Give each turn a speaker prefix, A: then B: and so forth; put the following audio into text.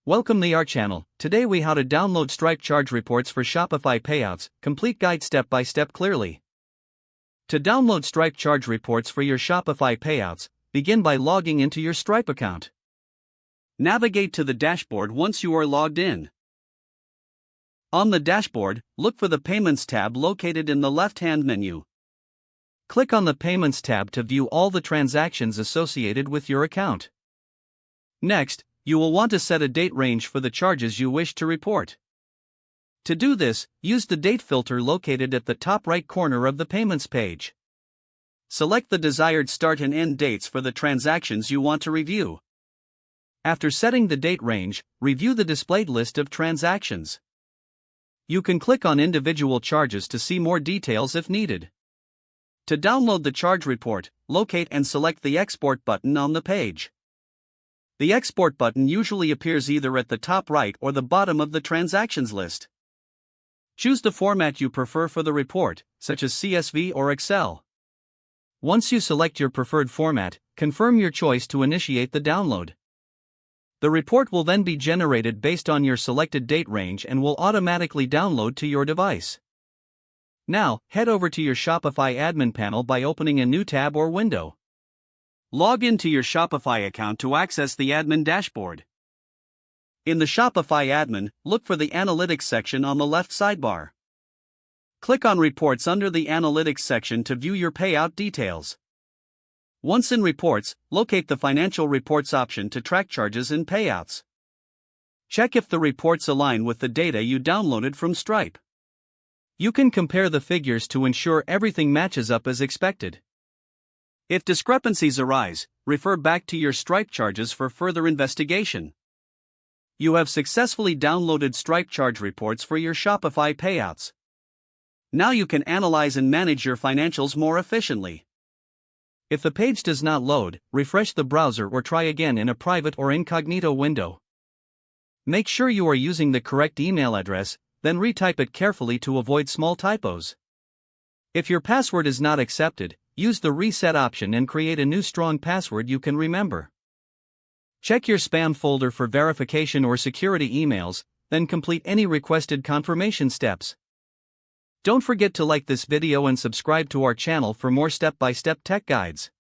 A: Welcome to our channel. Today we how to download Stripe charge reports for Shopify payouts, complete guide step by step clearly. To download Stripe charge reports for your Shopify payouts, begin by logging into your Stripe account. Navigate to the dashboard once you are logged in. On the dashboard, look for the Payments tab located in the left-hand menu. Click on the Payments tab to view all the transactions associated with your account. Next, you will want to set a date range for the charges you wish to report. To do this, use the date filter located at the top right corner of the Payments page. Select the desired start and end dates for the transactions you want to review. After setting the date range, review the displayed list of transactions. You can click on individual charges to see more details if needed. To download the charge report, locate and select the Export button on the page. The Export button usually appears either at the top right or the bottom of the transactions list. Choose the format you prefer for the report, such as CSV or Excel. Once you select your preferred format, confirm your choice to initiate the download. The report will then be generated based on your selected date range and will automatically download to your device. Now, head over to your Shopify admin panel by opening a new tab or window. Log into your Shopify account to access the admin dashboard. In the Shopify admin, look for the Analytics section on the left sidebar. Click on Reports under the Analytics section to view your payout details. Once in Reports, locate the Financial Reports option to track charges and payouts. Check if the reports align with the data you downloaded from Stripe. You can compare the figures to ensure everything matches up as expected. If discrepancies arise, refer back to your Stripe charges for further investigation. You have successfully downloaded Stripe charge reports for your Shopify payouts. Now you can analyze and manage your financials more efficiently. If the page does not load, refresh the browser or try again in a private or incognito window. Make sure you are using the correct email address, then retype it carefully to avoid small typos. If your password is not accepted, use the reset option and create a new strong password you can remember. Check your spam folder for verification or security emails, then complete any requested confirmation steps. Don't forget to like this video and subscribe to our channel for more step-by-step tech guides.